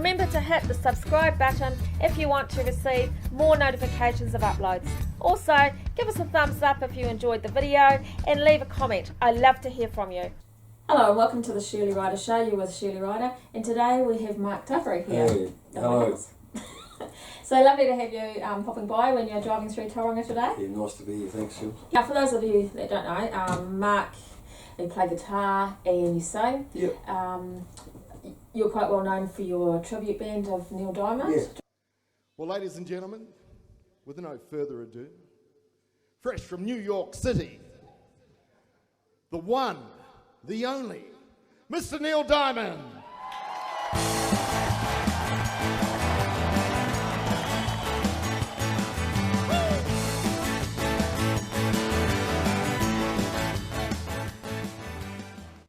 Remember to hit the subscribe button if you want to receive more notifications of uploads. Also, give us a thumbs up if you enjoyed the video and leave a comment. I love to hear from you. Hello and welcome to the Shirley Ryder Show. You're with Shirley Ryder, and today we have Mark Taipari here. Hey, hello. So lovely to have you popping by when you're driving through Tauranga today. Yeah, nice to be here, thanks, Shil. Yeah, for those of you that don't know, Mark, you play guitar and you sing. Yep. You're quite well known for your tribute band of Neil Diamond. Yeah. Well, ladies and gentlemen, with no further ado, fresh from New York City, the one, the only, Mr. Neil Diamond.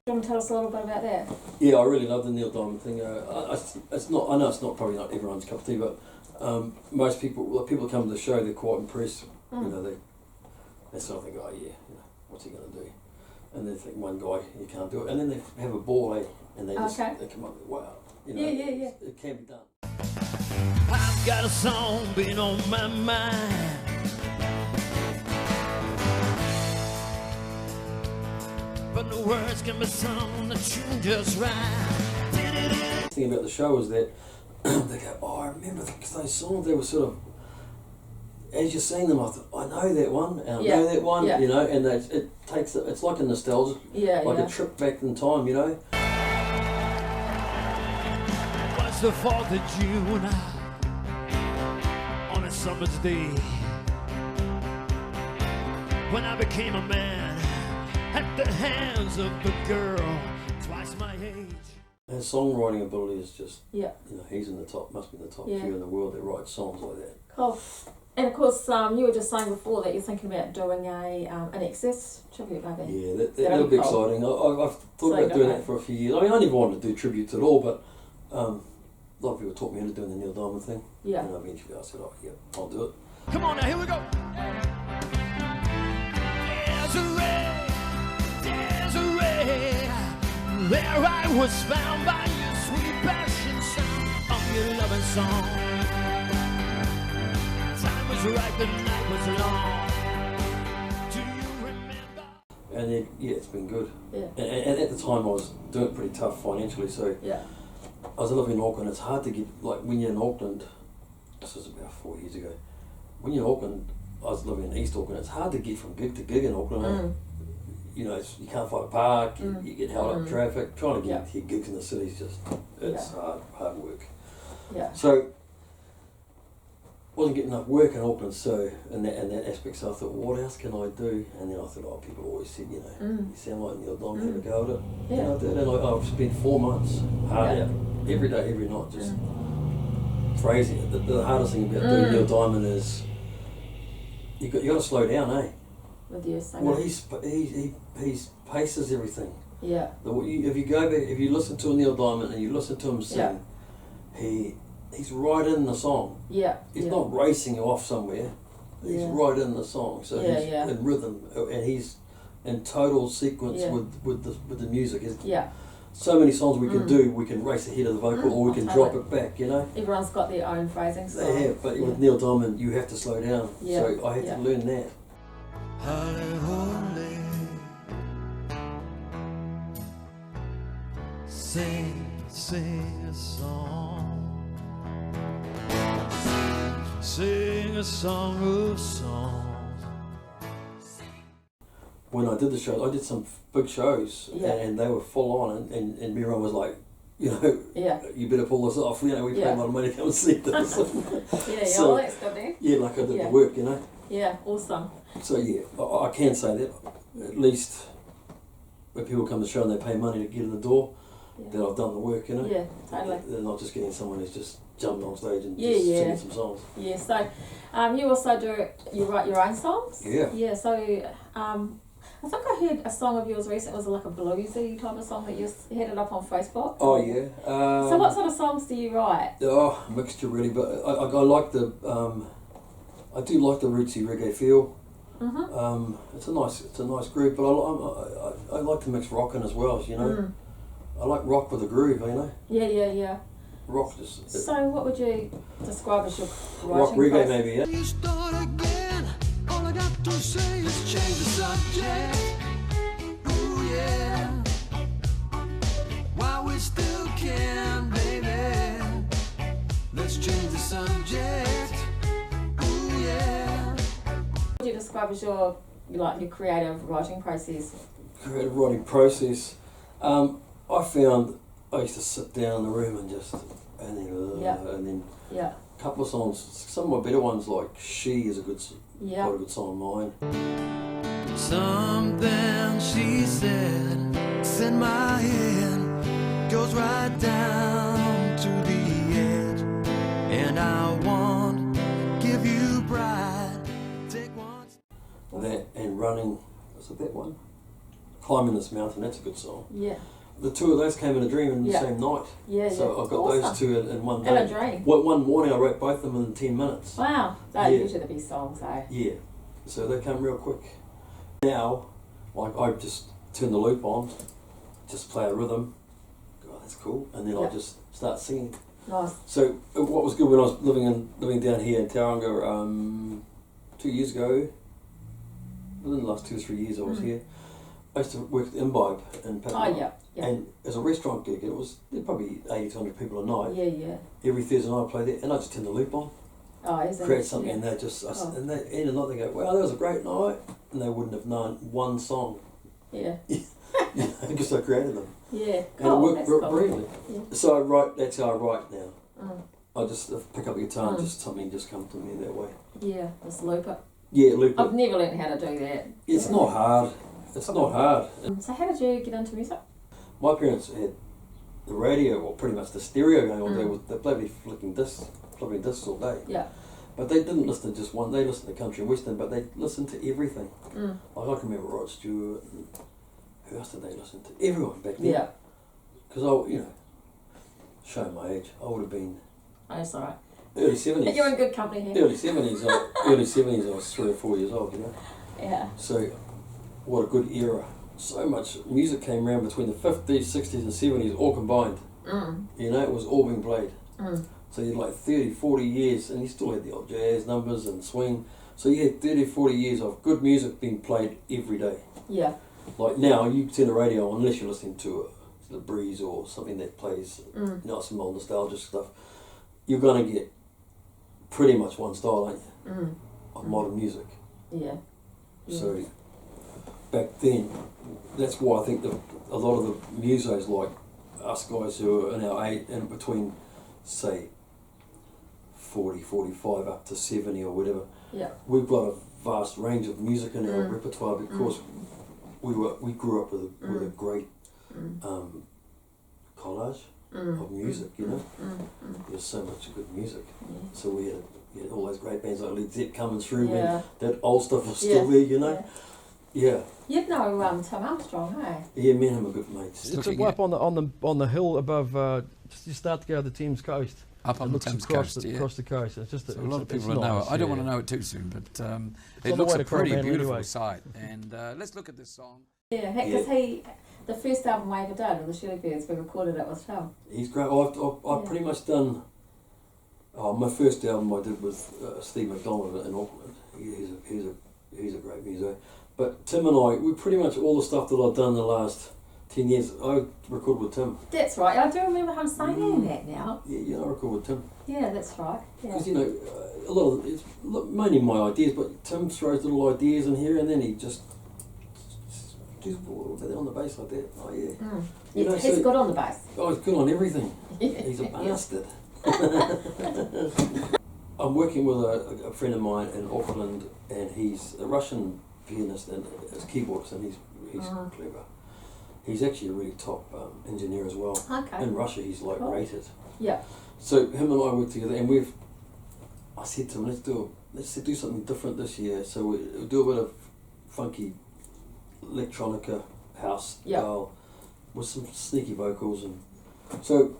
Do you want to tell us a little bit about that? Yeah, I really love the Neil Diamond thing. It's not. I know it's not probably not everyone's cup of tea, but most people that come to the show, they're quite impressed. You know, they sort of think, oh yeah, you know, what's he going to do? And they think one guy, you can't do it, and then they have a ball, and they just they come up with wow, you know, yeah. It can be done. I've got a song been on my mind. But the words can be sung, the tune just right. The thing about the show is that they go, oh, I remember those songs. They were sort of, as you're seeing them, I thought, I know that one, and I know that one, you know, and it's like a nostalgia, like a trip back in time, you know. Was the 4th of June on a summer's day when I became a man at the hands of a girl twice my age. His songwriting ability is just, you know, he's in the top, must be in the top few in the world that write songs like that. Cool. And of course, you were just saying before that you're thinking about doing an Excess tribute, maybe. Yeah, that'll be exciting. I've thought about doing that for a few years. I mean, I never wanted to do tributes at all, but a lot of people taught me how to do the Neil Diamond thing. Yeah. And eventually I said, oh, yeah, I'll do it. Come on now, here we go. There I was found by your sweet passion sound of your loving song. Time was right, the night was long. Do you remember? And then, it's been good. Yeah. And at the time I was doing it pretty tough financially, so I was living in Auckland. It's hard to get, like when you're in Auckland, this was about 4 years ago, when you're in Auckland, I was living in East Auckland, it's hard to get from gig to gig in Auckland. You know, you can't find a park, you get held up in traffic. Trying to get gigs in the city is just, it's hard work. Yeah. So, wasn't getting enough work in Auckland, so, in that aspect, so I thought, well, what else can I do? And then I thought, oh, people always said, you know, you sound like Neil Diamond, have a go at it. Yeah. And I did, and I spent 4 months hard out, every day, every night, just crazy. The hardest thing about doing Neil Diamond is, you got to slow down, eh? With you singing. Well, he paces everything. Yeah. If you go back, if you listen to a Neil Diamond and you listen to him sing, he's right in the song. Yeah. He's not racing you off somewhere. He's right in the song. So he's in rhythm, and he's in total sequence with the music. So many songs we can do, we can race ahead of the vocal, or we can drop it back, you know? Everyone's got their own phrasing style. They have, but with Neil Diamond, you have to slow down. So I had to learn that. Holly, holy, sing a song, sing a song of songs. When I did the show, I did some big shows, and they were full on, and everyone was like, you know, you better pull this off, you know, we paid a lot of money to come and see this. So, well, that's good then. Yeah, like I did the work, you know. Yeah, awesome. So I can say that, at least when people come to the show and they pay money to get in the door, that I've done the work, you know. Yeah, totally. They're not just getting someone who's just jumped on stage and just singing some songs. Yeah, so you also you write your own songs? Yeah. Yeah, so I think I heard a song of yours recently. It was like a bluesy type of song that you had it up on Facebook. Oh yeah. So what sort of songs do you write? Oh, mixture really, but I like the I do like the rootsy reggae feel. It's a nice groove, but I like to mix rock in as well. You know, I like rock with a groove. You know. Yeah. rock. Just So what would you describe as your rock writing reggae process? maybe, yeah. You start again. All I got to say is change the subject. Ooh yeah. While we still can, baby. Let's change the subject. Ooh yeah. What would you describe as your creative writing process? Creative writing process. I found I used to sit down in the room and just and then Yeah. a couple of songs. Some of my better ones like "She" is a good, Yeah. quite a good song of mine. Something she said, in my head, goes right down to the edge. And I want to give you pride. Take one. That and running. Was it that one? Climbing This Mountain. That's a good song. Yeah. The two of those came in a dream in the Yeah. same night. Yeah. So yeah. I got Awesome. those two in one day. In a dream. One morning I wrote both of them in 10 minutes. Wow. They're Yeah. usually the best songs, eh? Yeah. So they come real quick. Now, like I just turn the loop on, just play a rhythm. Oh, that's cool. And then Yeah. I'll just start singing. Nice. So what was good when I was living down here in Tauranga 2 years ago, within the last 2 or 3 years I was here, I used to work at Imbibe in Oh, Papua. yeah. Yeah. And it was a restaurant gig, and it was probably 80 to 100 people a night. Yeah, yeah. Every Thursday night I played there, and I just turn the loop on, Oh, is it? create something, Yeah. and they just, Oh. and they end the night they go, wow, that was a great night, and they wouldn't have known one song, Yeah. because I created them. Yeah. And it Cool. worked That's cool. brilliantly. Yeah. So I write, that's how I write now. Mm. I just pick up the guitar and Mm. just something just comes to me that way. Yeah. Just loop it. Yeah, loop I've it. never learned how to do that. It's not hard. It's not hard. So how did you get into music? My parents had the radio, or pretty much the stereo going on. Mm. They played me flipping discs all day. Yeah. But they didn't listen to just one. They listened to country and western, but they listened to everything. Mm. Like I can remember Rod Stewart. And who else did they listen to? Everyone back then. Yeah. Because I, showing my age, I would have been Oh, that's alright. early 70s. You're in good company here. Early 70s. Early 70s. I was 3 or 4 years old. Yeah. So, what a good era. So much music came around between the 50s, 60s, and 70s, all combined. Mm. It was all being played. Mm. So you had like 30, 40 years, and you still had the old jazz numbers and swing. So you had 30, 40 years of good music being played every day. Yeah. Like now, you turn the radio on, unless you're listening to The Breeze or something that plays, some old nostalgic stuff, you're going to get pretty much one style, aren't you, of modern music. Yeah. So back then, that's why I think that a lot of the musos like us guys who are in our age, in between, say, 40, 45 up to 70 or whatever, Yeah. we've got a vast range of music in our repertoire because we grew up with a great collage of music, There's so much good music. So we had all those great bands like Led Zeppelin coming through when that old stuff was still there, Yeah. You'd know Tim Armstrong, eh? Yeah, me and him are good mates. It's up on the hill above. You start to go to the Thames coast. Up on the Thames coast, across the coast. It's just so a lot of people don't know it. I don't want to know it too soon, but it on the looks way a to pretty Coromandel beautiful anyway. sight. And let's look at this song. Yeah, because the first album I ever did with the Shirley Birds, we recorded it with Phil. He's great. I've pretty much done. My first album I did with Steve McDonald in Auckland. He's a great musician. But Tim and I, we pretty much all the stuff that I've done the last 10 years, I record with Tim. That's right. I do remember him saying that now. Yeah, I record with Tim. Yeah, that's right. Yeah. Because a lot of it's mainly my ideas, but Tim throws little ideas in here, and then he just on the bass like that. Oh yeah. He's good on the bass. Oh, he's good on everything. He's a bastard. I'm working with a friend of mine in Auckland, and he's a Russian pianist and a keyboardist, and he's clever. He's actually a really top engineer as well. Okay. In Russia, he's like rated. Yeah. So him and I work together, and I said to him, let's do something different this year. So we'll do a bit of funky electronica house style with some sneaky vocals, and so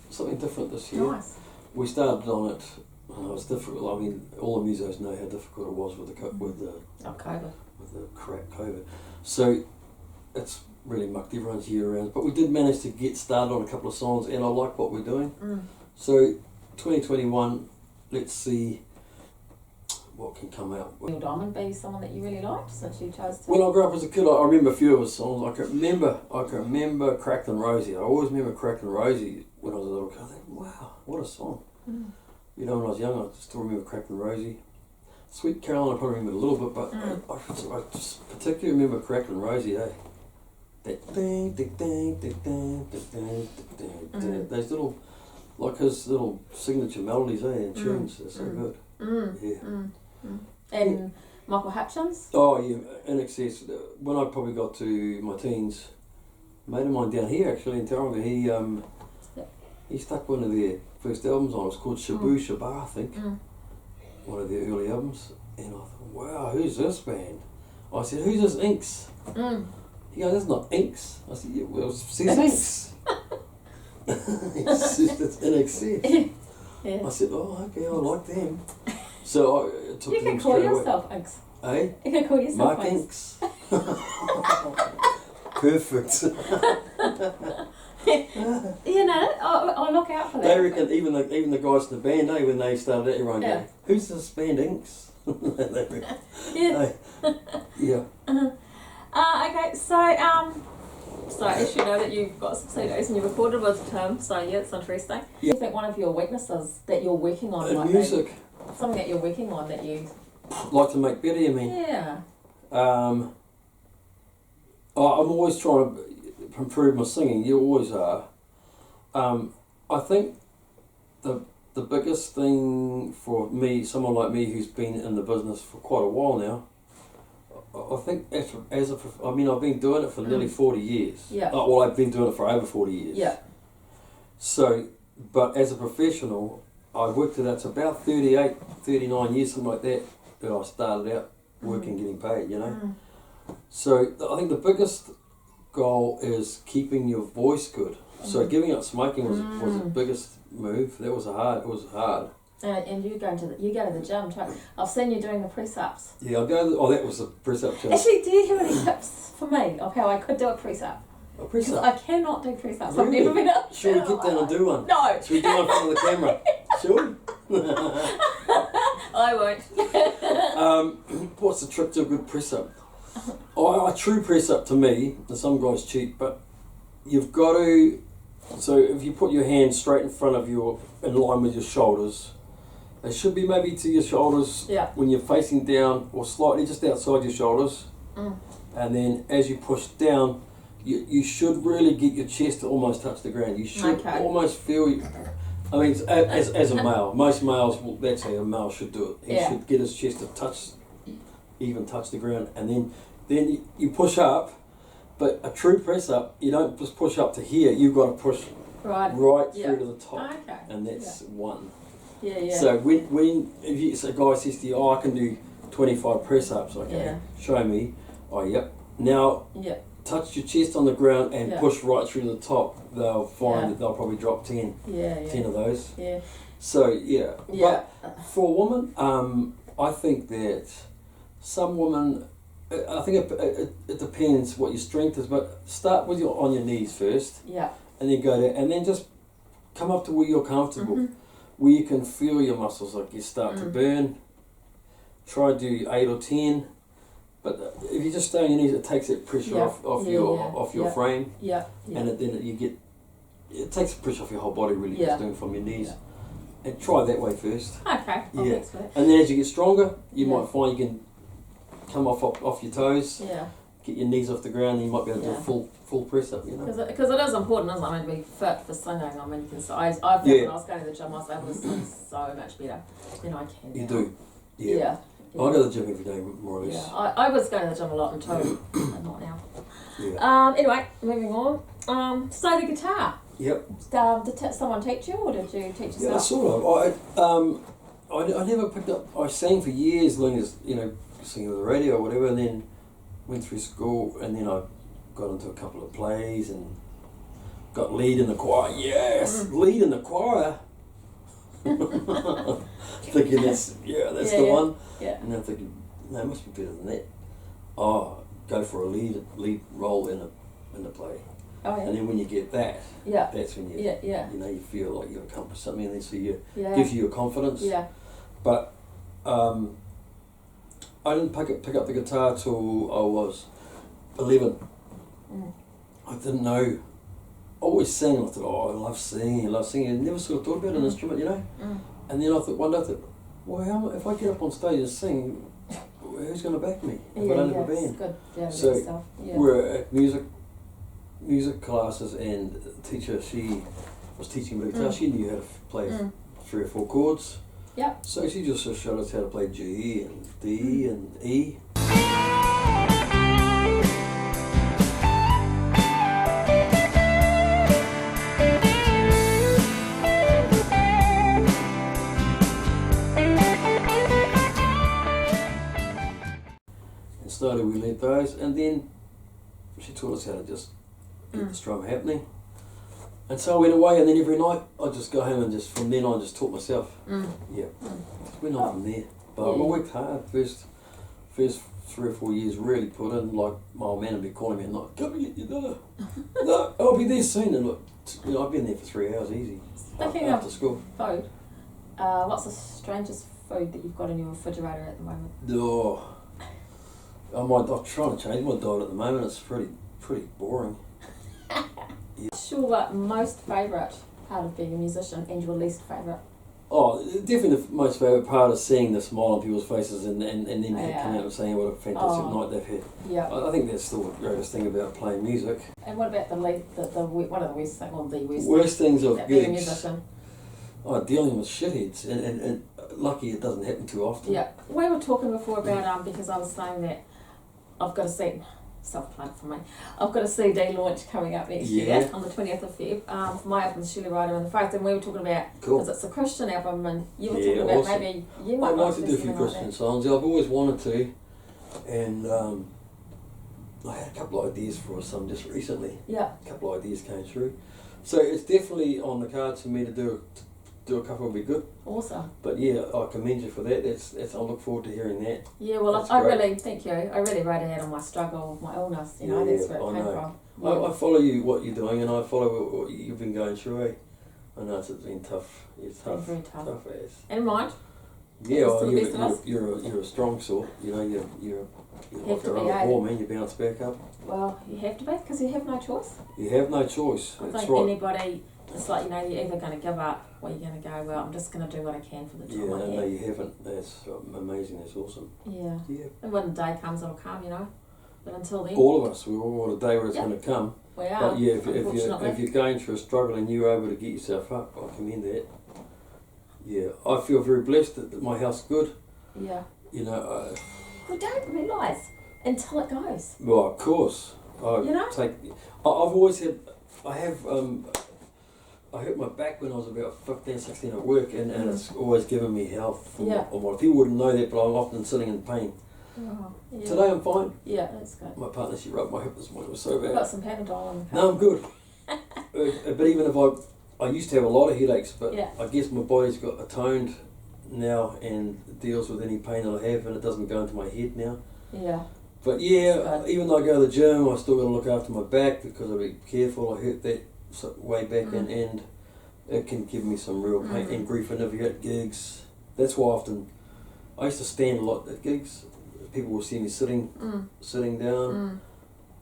something different this year. Nice. We started on it. It was difficult. I mean, all the musos know how difficult it was with the COVID. with the crap COVID. So it's really mucked everyone's year around. But we did manage to get started on a couple of songs, and I like what we're doing. So 2021, let's see what can come out. Neil Diamond be someone that you really liked since you chose to? When I grew up as a kid, I remember a few of his songs. I can remember Cracklin' Rosie. I always remember Cracklin' Rosie when I was a little kid. I think, wow, what a song. You know, when I was young, I still remember Cracklin' Rosie. Sweet Caroline, I probably remember a little bit, but I just particularly remember Cracklin' Rosie, eh? That ding, ding, ding, ding, ding, ding, ding, ding. Those little, like his little signature melodies, eh, and tunes. They're so good. And Michael Hutchins? Oh yeah, in excess. When I probably got to my teens, a mate of mine down here actually in Tauranga, he stuck one of their first albums on. It was called Shabu Shaba, I think. One of their early albums, and I thought, wow, who's this band? I said, who's this Inks? He goes, that's not Inks. I said, yeah, well, it says Inks. He says it's in excess. I said, oh, okay, I like them. So I took you them can call straight yourself away. Inks. Eh? You can call yourself Mark Inks. Perfect. You know, I'll look out for that. They reckon even the guys in the band, when they started out, everyone Yeah. go, who's this band Inks? They reckon. Yeah. Yeah. Okay, so as you know that you've got some CDs and you recorded with Tim, so yeah, it's interesting. Yeah. Do you think one of your weaknesses that you're working on might Music. be something that you're working on that you... Like to make better, you mean? Yeah. I'm always trying to improve my singing. You always are. I think the biggest thing for me, someone like me who's been in the business for quite a while now, I think I've been doing it for nearly 40 years. Yeah. Well, I've been doing it for over 40 years. Yeah. So, but as a professional, I worked it out to about 38, 39 years, something like that I started out working, getting paid, you know. So I think the biggest goal is keeping your voice good. So giving up smoking was the biggest move. It was hard. And you go to the gym too. I've seen you doing the press-ups. Yeah, that was a press-up show. Actually, do you have any tips for me of how I could do a press-up? A press-up? I cannot do press-ups. Really? I've never been up. Should we get down and do one? No. Should we do one in front of the camera? Sure. I won't. What's the trick to a good press-up? A true press-up to me, and some guys cheat, but you've got to... So if you put your hands straight in front of in line with your shoulders, they should be maybe to your shoulders when you're facing down, or slightly just outside your shoulders. And then as you push down, you should really get your chest to almost touch the ground. You should almost feel... I mean, as a male, most males, that's how a male should do it. He should get his chest to touch the ground, and then you push up. But a true press up, you don't just push up to here. You've got to push right through to the top, and that's one. Yeah. So if a guy says to you, "Oh, I can do 25 press ups," okay, show me. Oh, yep. Now, touch your chest on the ground and push right through to the top. They'll find that they'll probably drop 10 of those. Yeah. So but for a woman, I think that some women. I think it depends what your strength is, but start with on your knees first. Yeah. And then go there, and then just come up to where you're comfortable, where you can feel your muscles like you start to burn. Try to do 8 or 10, but if you just stay on your knees, it takes that pressure off your frame. Yeah. And it takes the pressure off your whole body really, just doing it from your knees. And try that way first. Okay. Yeah. And then as you get stronger, you might find you can come off your toes. Yeah. Get your knees off the ground, and you might be able to do a full press up. You know. Because it is important, isn't it? I mean, to be fit for singing. I mean, you can. I found when I was going to the gym, I was able to sing so much better than I can now. You do. Yeah. I go to the gym every day, more or less. Yeah. I was going to the gym a lot until not now. Yeah. Anyway, moving on. So the guitar. Yep. Did someone teach you, or did you teach yourself? Yeah, sort of. I never picked up. I sang for years, learning singing with the radio or whatever, and then went through school, and then I got into a couple of plays and got lead in the choir. Yes, lead in the choir. Thinking that's the one. Yeah. And then thinking, no, it must be better than that. Oh, go for a lead role in the play. Oh, yeah. And then when you get that, Yeah. that's when you, you know, you feel like you've accomplished something, and then so gives you your confidence. Yeah. But I didn't pick up the guitar till I was 11. I didn't know. I always sang. I thought, oh, I love singing. I never sort of thought about an instrument, you know. And then I thought one day, well, if I get up on stage and sing, who's going to back me if I don't have a band? Good. Yeah, So we're at music classes, and the teacher, she was teaching me guitar. She knew how to play 3 or 4 chords. Yeah. So she just showed us how to play G and D and E. And slowly we learnt those, and then she taught us how to just get the strum happening. And so I went away, and then every night I'd just go home and just from then on just taught myself. Yeah, went on from there. But I worked hard. First 3 or 4 years really put in. Like my old man would be calling me at night, "Come and get your dinner." No, I'll be there soon. And look, you know, I've been there for 3 hours easy. Speaking after of school. food, what's the strangest food that you've got in your refrigerator at the moment? Oh, I'm trying to change my diet at the moment. It's pretty boring. Sure, what most favourite part of being a musician and your least favourite? Oh, definitely the most favourite part is seeing the smile on people's faces and then they come out and saying what a fantastic night they've had. Yeah. I think that's still the greatest thing about playing music. And what about the one of the worst things, well, the worst Worst things of about being a gigs. musician? Oh, dealing with shitheads, and lucky it doesn't happen too often. Yeah. We were talking before about because I was saying that I've got a CD, self-plug for me. I've got a CD launch coming up next year on the 20th of Feb for my album Shirley Ryder and the Faith, and we were talking about because it's a Christian album, and you were talking about awesome. maybe you might I'd like to do a few something Christian like songs. I've always wanted to, and I had a couple of ideas for some just recently. Yeah. A couple of ideas came through, so it's definitely on the cards for me to do a couple. Would be good. Awesome. But yeah, I commend you for that. That's I look forward to hearing that. Yeah, well, That's I great. really thank you. I really wrote it out on my struggle with my illness. You know, that's where it came from. Yeah. I follow you, what you're doing, and I follow what you've been going through. I know it's been tough. It's tough. Very tough. Tough as. And mine. Yeah, It's to the best of us. you're a strong sort. You know, you're Have like to a be, rubber eh? ball, man. You bounce back up. Well, you have to be because you have no choice. You have no choice. I That's think right. anybody, it's like, you know, you're either going to give up or you're going to go, well, I'm just going to do what I can for the time I No, have. you haven't. That's amazing. That's awesome. Yeah. Yeah. And when the day comes, it'll come, you know. But until then, All of us, we all want a day where it's Yeah. going to come. we are. But yeah, if unfortunately. you're going through a struggle and you're able to get yourself up, I commend that. Yeah, I feel very blessed that my health's good. Yeah. You know, We don't realise until it goes. well, of course. You know? I've always had. I hurt my back when I was about 15, 16 at work, and it's always given me health. Yeah. People wouldn't know that, but I'm often sitting in pain. Oh, yeah. Today I'm fine. Yeah, that's good. My partner, she rubbed my hip this morning. It was so I've got bad. some Panadol in the car. No, I'm good. But even if I used to have a lot of headaches, but Yeah. I guess my body's got atoned now and deals with any pain that I have, and it doesn't go into my head now. Yeah. But yeah, That's good. even though I go to the gym, I still got to look after my back because I be careful. I hurt that way back, and it can give me some real pain and grief whenever you at gigs. That's why often I used to stand a lot at gigs. People will see me sitting down.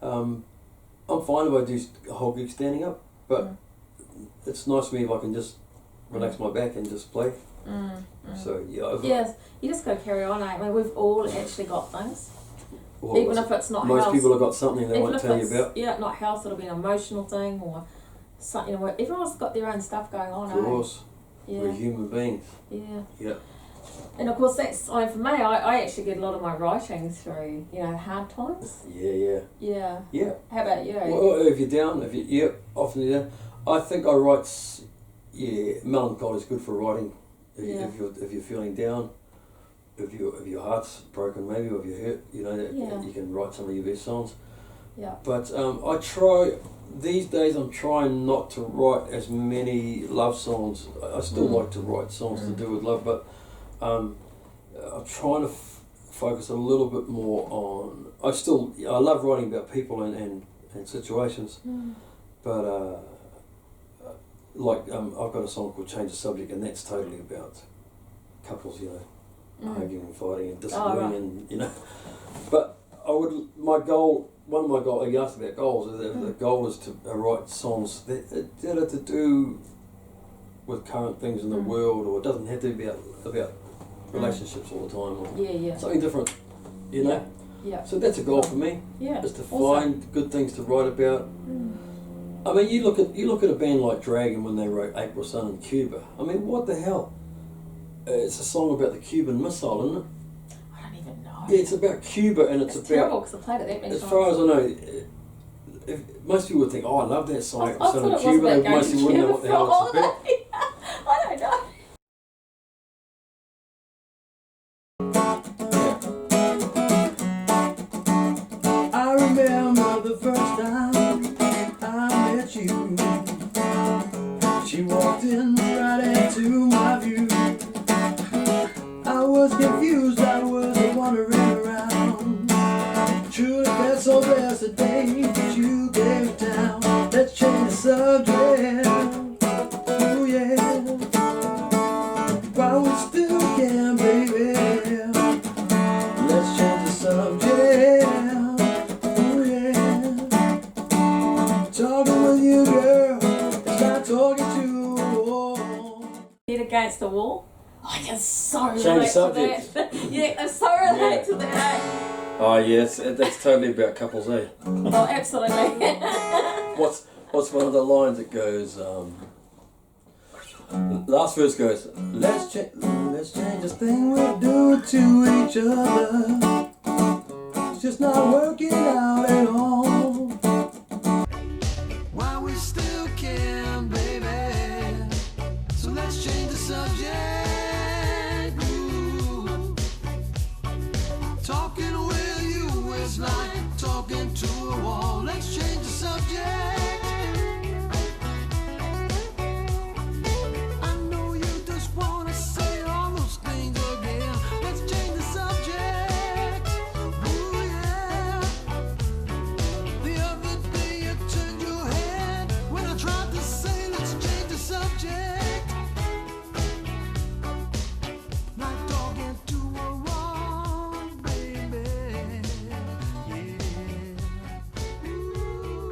I'm fine if I do a whole gig standing up, but it's nice for me if I can just relax my back and just play. So yeah, Yes, you just got to carry on. I mean, we've all actually got things. well, Even if it's not most health. people have got something they Even won't if tell you it's, about. yeah, not health, it'll be an emotional thing or something. You know, everyone's got their own stuff going on. Of course, we're Yeah. human beings. Yeah. Yeah. And of course, that's, I mean, for me, I actually get a lot of my writing through, you know, hard times. Yeah. Yeah. How about you? Well, if you're down, often you're down. I think I write. Melancholy is good for writing. If you're feeling down, if your heart's broken, maybe, or if you're hurt, you know, you can write some of your best songs. Yeah. But I try. These days, I'm trying not to write as many love songs. I still like to write songs to do with love, but I'm trying to focus a little bit more on. I love writing about people and situations, But like I've got a song called Change the Subject, and that's totally about couples, you know, arguing and fighting and disagreeing, and you know. But my goal, one of my goals, you asked about goals, the goal is to write songs that are to do with current things in the world, or it doesn't have to be about relationships all the time, or something different, you know. Yeah. So that's a goal for me. Yeah. Is to find good things to write about. I mean, you look at a band like Dragon when they wrote April Sun in Cuba. I mean, what the hell? It's a song about the Cuban Missile, isn't it? I don't even know. Yeah, it's about Cuba, and it's about. Terrible because I played it that many times. As far as I know, most people would think, "Oh, I love that song, April Sun in thought it was Cuba." about They going mostly to wouldn't know Cuba what the hell for it's about. I don't know. I remember the first time I met you. She walked in right into my view. I was confused, I was wandering around. Truly felt so blessed the day that you came down. Let's change the subject. Oh yeah. While we still can, baby. Let's change the subject. Oh yeah. Talking with you, girl. It's not talking to a wall. Head against the wall. I can so Change relate to subject. that. Yeah, I so relate to that. Oh yes, that's totally about couples, eh? Oh, absolutely. What's one of the lines that goes? Last verse goes, let's change This thing we do to each other, it's just not working out at all. While we still can, baby, so let's change the subject. Ooh. Talking with you is like talking to a wall. Let's change the subject. I know you just wanna say all those things again. Let's change the subject. Ooh yeah. The other day you turned your head when I tried to say let's change the subject. Like talking to a wall, baby. Yeah. Ooh.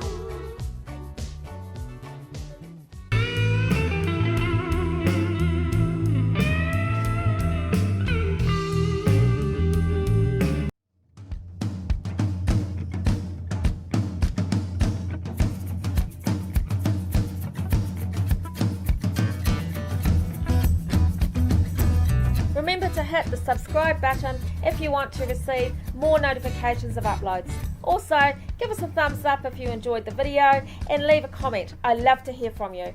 Remember to hit the subscribe button if you want to receive more notifications of uploads. Also, give us a thumbs up if you enjoyed the video and leave a comment. I love to hear from you.